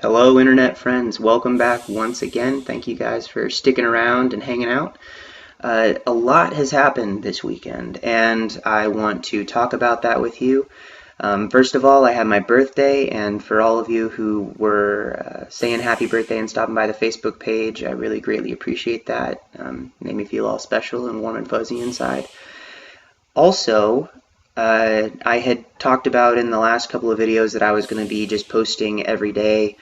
Hello, Internet friends. Welcome back once again. Thank you guys for sticking around and hanging out. A lot has happened this weekend, and I want to talk about that with you. First of all, I had my birthday, and for all of you who were saying happy birthday and stopping by the Facebook page, I really greatly appreciate that. Made me feel all special and warm and fuzzy inside. Also, I had talked about in the last couple of videos that I was going to be just posting every day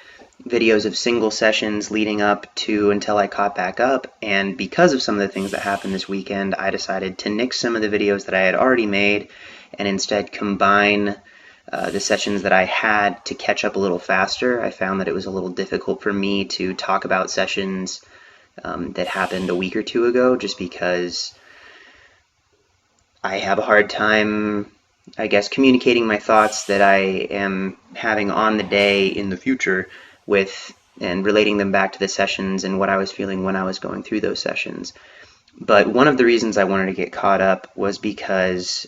videos of single sessions leading up to until I caught back up, and because of some of the things that happened this weekend, I decided to nix some of the videos that I had already made and instead combine the sessions that I had to catch up a little faster. I found that it was a little difficult for me to talk about sessions that happened a week or two ago just because I have a hard time, I guess, communicating my thoughts that I am having on the day in the future with and relating them back to the sessions and what I was feeling when I was going through those sessions. But one of the reasons I wanted to get caught up was because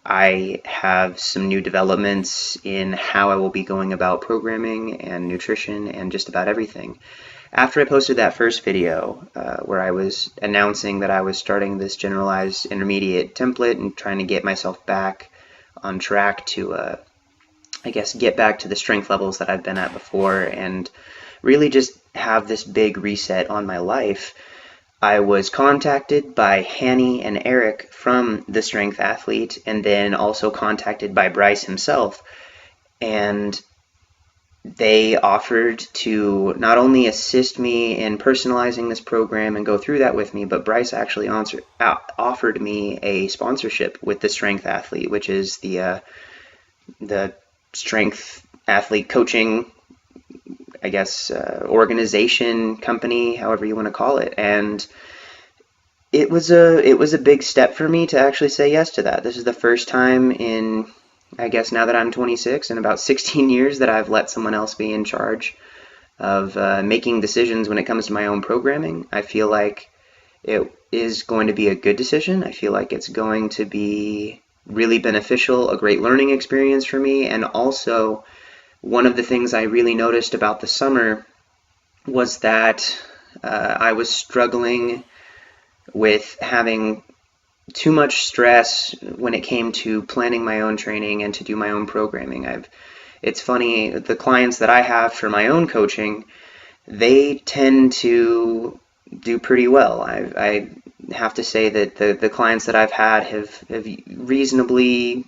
I have some new developments in how I will be going about programming and nutrition and just about everything. After I posted that first video where I was announcing that I was starting this generalized intermediate template and trying to get myself back on track to, I guess, get back to the strength levels that I've been at before and really just have this big reset on my life, I was contacted by Hanny and Eric from The Strength Athlete, and then also contacted by Bryce himself. And they offered to not only assist me in personalizing this program and go through that with me, but Bryce actually offered me a sponsorship with the Strength Athlete, which is the strength athlete coaching, I guess, organization, company, however you want to call it. And it was a big step for me to actually say yes to that. This is the first time in, I guess, now that I'm 26, in about 16 years that I've let someone else be in charge of making decisions when it comes to my own programming. I feel like it is going to be a good decision. I feel like it's going to be really beneficial, a great learning experience for me. And also, one of the things I really noticed about the summer was that I was struggling with having too much stress when it came to planning my own training and to do my own programming. It's funny, the clients that I have for my own coaching, they tend to do pretty well. I have to say that the clients that I've had have reasonably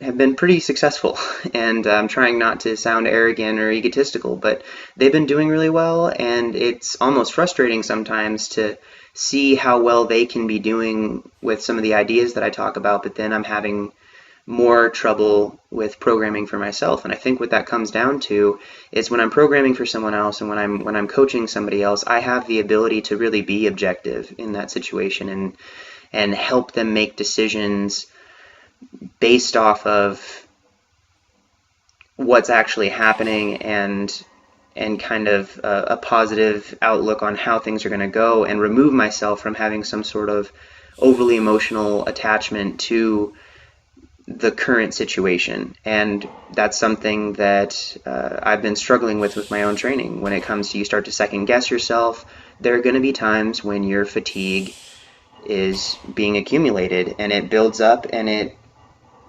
have been pretty successful, and I'm trying not to sound arrogant or egotistical, but they've been doing really well, and it's almost frustrating sometimes to see how well they can be doing with some of the ideas that I talk about, but then I'm having more trouble with programming for myself. And I think what that comes down to is when I'm programming for someone else and when I'm coaching somebody else, I have the ability to really be objective in that situation and help them make decisions based off of what's actually happening and kind of a positive outlook on how things are going to go, and remove myself from having some sort of overly emotional attachment to the current situation. And that's something that I've been struggling with my own training. When it comes to, you start to second guess yourself, there are going to be times when your fatigue is being accumulated and it builds up, and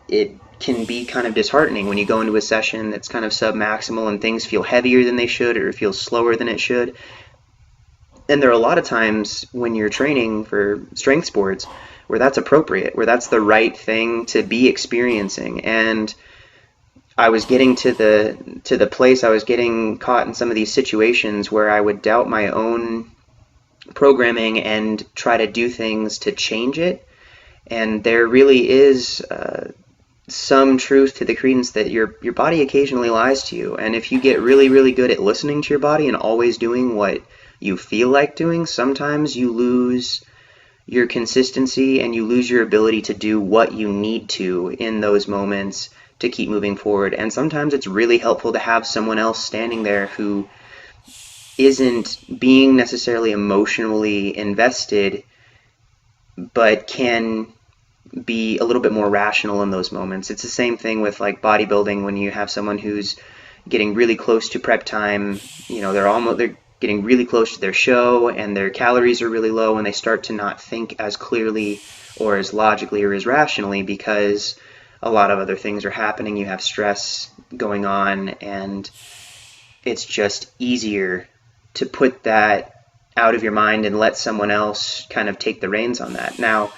it can be kind of disheartening when you go into a session that's kind of submaximal and things feel heavier than they should, or it feels slower than it should. And there are a lot of times when you're training for strength sports where that's appropriate, where that's the right thing to be experiencing. And I was getting to the place, I was getting caught in some of these situations where I would doubt my own programming and try to do things to change it. And there really is some truth to the credence that your body occasionally lies to you. And if you get really, really good at listening to your body and always doing what you feel like doing, sometimes you lose your consistency and you lose your ability to do what you need to in those moments to keep moving forward. And sometimes it's really helpful to have someone else standing there who isn't being necessarily emotionally invested, but can be a little bit more rational in those moments. It's the same thing with like bodybuilding, when you have someone who's getting really close to prep time. They're getting really close to their show, and their calories are really low, and they start to not think as clearly or as logically or as rationally because a lot of other things are happening. You have stress going on, and it's just easier to put that out of your mind and let someone else kind of take the reins on that. Now,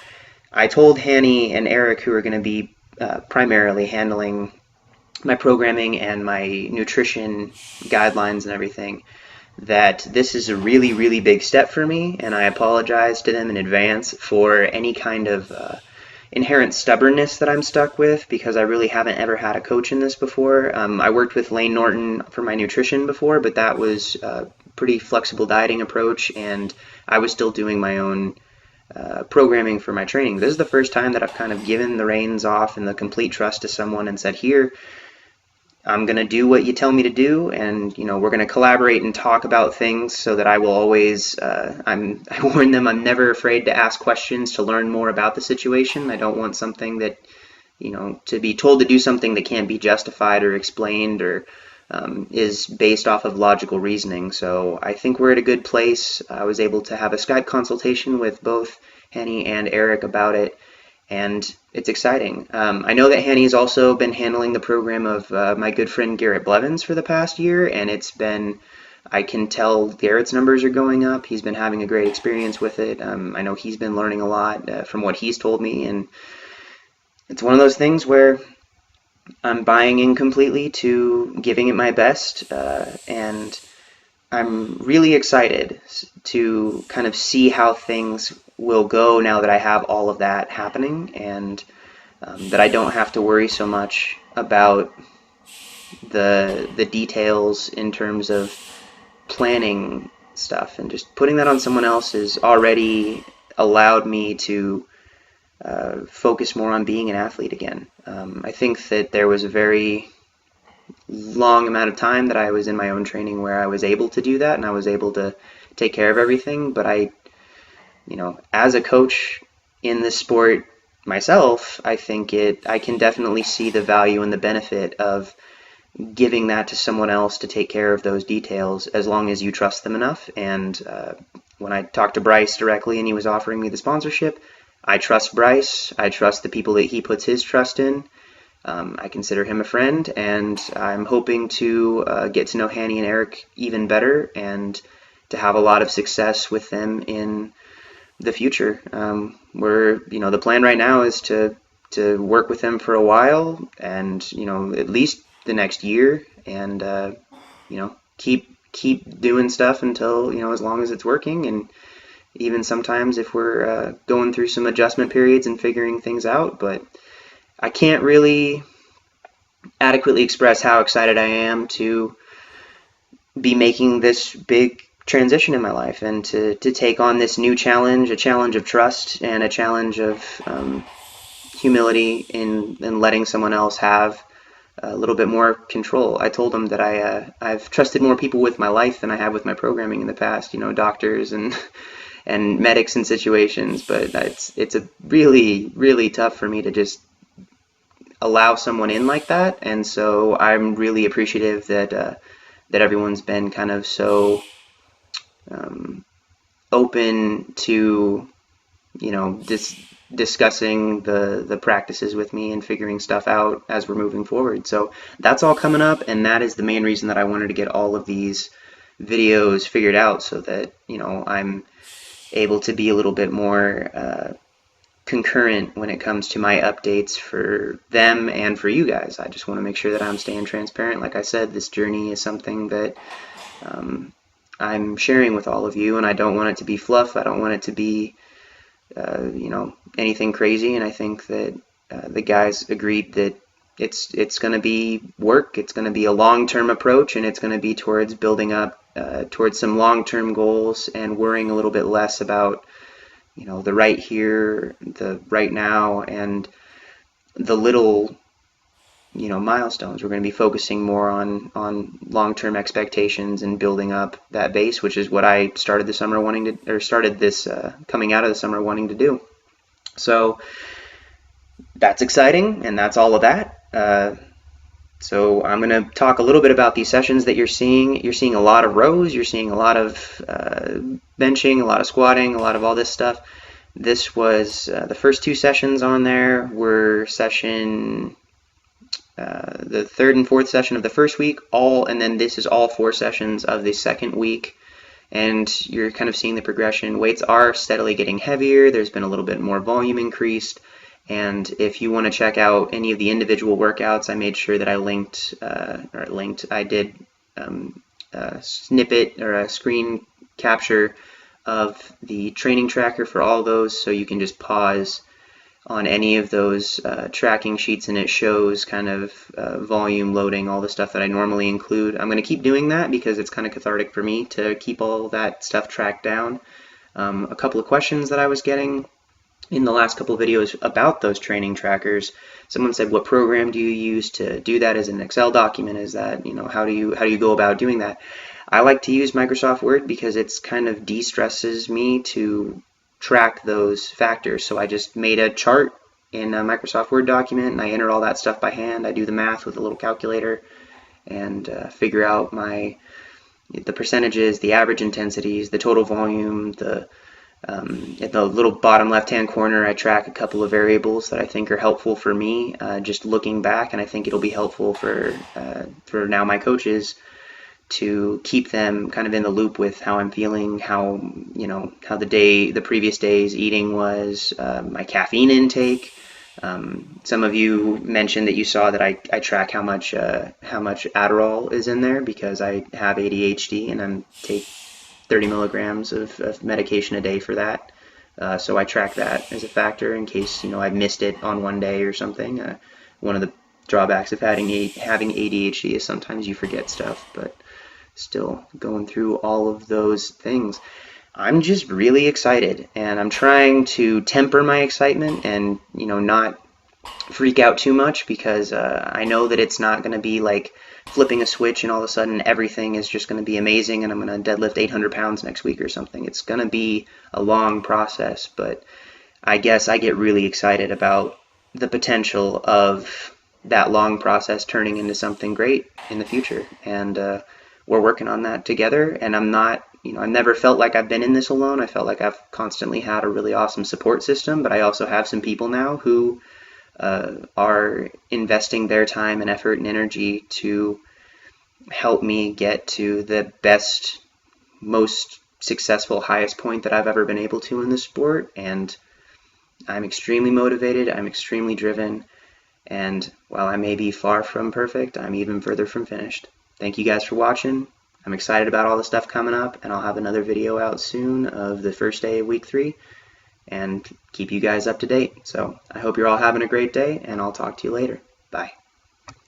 I told Hanny and Eric, who are going to be primarily handling my programming and my nutrition guidelines and everything, that this is a really, really big step for me, and I apologize to them in advance for any kind of inherent stubbornness that I'm stuck with, because I really haven't ever had a coach in this before. I worked with Lane Norton for my nutrition before, but that was a pretty flexible dieting approach, and I was still doing my own programming for my training. This is the first time that I've kind of given the reins off and the complete trust to someone and said, here, I'm going to do what you tell me to do, and we're going to collaborate and talk about things, so that I will always, I warn them, I'm never afraid to ask questions to learn more about the situation. I don't want something that, to be told to do something that can't be justified or explained or is based off of logical reasoning. So I think we're at a good place. I was able to have a Skype consultation with both Henny and Eric about it, and it's exciting. I know that Hanny's also been handling the program of my good friend Garrett Blevins for the past year, and I can tell Garrett's numbers are going up. He's been having a great experience with it. I know he's been learning a lot from what he's told me, and it's one of those things where I'm buying in completely to giving it my best, and I'm really excited to kind of see how things will go now that I have all of that happening, and that I don't have to worry so much about the details in terms of planning stuff, and just putting that on someone else has already allowed me to focus more on being an athlete again. I think that there was a very long amount of time that I was in my own training where I was able to do that, and I was able to take care of everything, but as a coach in this sport myself, I think I can definitely see the value and the benefit of giving that to someone else to take care of those details, as long as you trust them enough. And when I talked to Bryce directly and he was offering me the sponsorship, I trust Bryce. I trust the people that he puts his trust in. I consider him a friend, and I'm hoping to get to know Hanny and Eric even better, and to have a lot of success with them in the future. The plan right now is to work with them for a while, and at least the next year, and keep doing stuff until as long as it's working, and even sometimes if we're going through some adjustment periods and figuring things out. But I can't really adequately express how excited I am to be making this big transition in my life, and to take on this new challenge, a challenge of trust and a challenge of humility in letting someone else have a little bit more control. I told them that I've trusted more people with my life than I have with my programming in the past, doctors and medics in situations, but it's a really, really tough for me to just allow someone in like that. And so I'm really appreciative that everyone's been kind of so open to discussing the practices with me and figuring stuff out as we're moving forward. So that's all coming up, and that is the main reason that I wanted to get all of these videos figured out, so that I'm able to be a little bit more concurrent when it comes to my updates for them and for you guys. I just want to make sure that I'm staying transparent. Like I said, this journey is something that I'm sharing with all of you, and I don't want it to be fluff. I don't want it to be anything crazy. And I think that the guys agreed that it's going to be work. It's going to be a long-term approach, and it's going to be towards building up towards some long-term goals, and worrying a little bit less about the right here, the right now, and the little milestones. We're going to be focusing more on long-term expectations and building up that base, which is what I started the summer started this coming out of the summer wanting to do. So that's exciting, and that's all of that. So I'm going to talk a little bit about these sessions that you're seeing. You're seeing a lot of rows, you're seeing a lot of benching, a lot of squatting, a lot of all this stuff. This was the first two sessions on there were the third and fourth session of the first week, and then this is all 4 sessions of the second week. And you're kind of seeing the progression. Weights are steadily getting heavier. There's been a little bit more volume increased. And if you want to check out any of the individual workouts, I made sure that I did a snippet or a screen capture of the training tracker for all those, so you can just pause on any of those tracking sheets and it shows kind of volume loading, all the stuff that I normally include. I'm going to keep doing that because it's kind of cathartic for me to keep all that stuff tracked down. A couple of questions that I was getting in the last couple of videos about those training trackers. Someone said, what program do you use to do that? As an Excel document? Is that, how do you go about doing that? I like to use Microsoft Word because it's kind of de-stresses me to track those factors. So I just made a chart in a Microsoft Word document and I enter all that stuff by hand. I do the math with a little calculator and figure out the percentages, the average intensities, the total volume, at the little bottom left-hand corner, I track a couple of variables that I think are helpful for me, just looking back, and I think it'll be helpful for now my coaches to keep them kind of in the loop with how I'm feeling, how the previous day's eating was, my caffeine intake. Some of you mentioned that you saw that I track how much Adderall is in there because I have ADHD and I'm take 30 milligrams of medication a day for that. So I track that as a factor in case I missed it on one day or something. One of the drawbacks of having ADHD is sometimes you forget stuff, but still going through all of those things. I'm just really excited, and I'm trying to temper my excitement and not freak out too much because I know that it's not going to be like flipping a switch and all of a sudden everything is just going to be amazing and I'm going to deadlift 800 pounds next week or something. It's going to be a long process, but I guess I get really excited about the potential of that long process turning into something great in the future. And we're working on that together, and I've never felt like I've been in this alone. I felt like I've constantly had a really awesome support system, but I also have some people now who are investing their time and effort and energy to help me get to the best, most successful, highest point that I've ever been able to in this sport. And I'm extremely motivated, I'm extremely driven, and while I may be far from perfect, I'm even further from finished. Thank you guys for watching. I'm excited about all the stuff coming up, and I'll have another video out soon of the first day of week 3 and keep you guys up to date. So I hope you're all having a great day, and I'll talk to you later. Bye.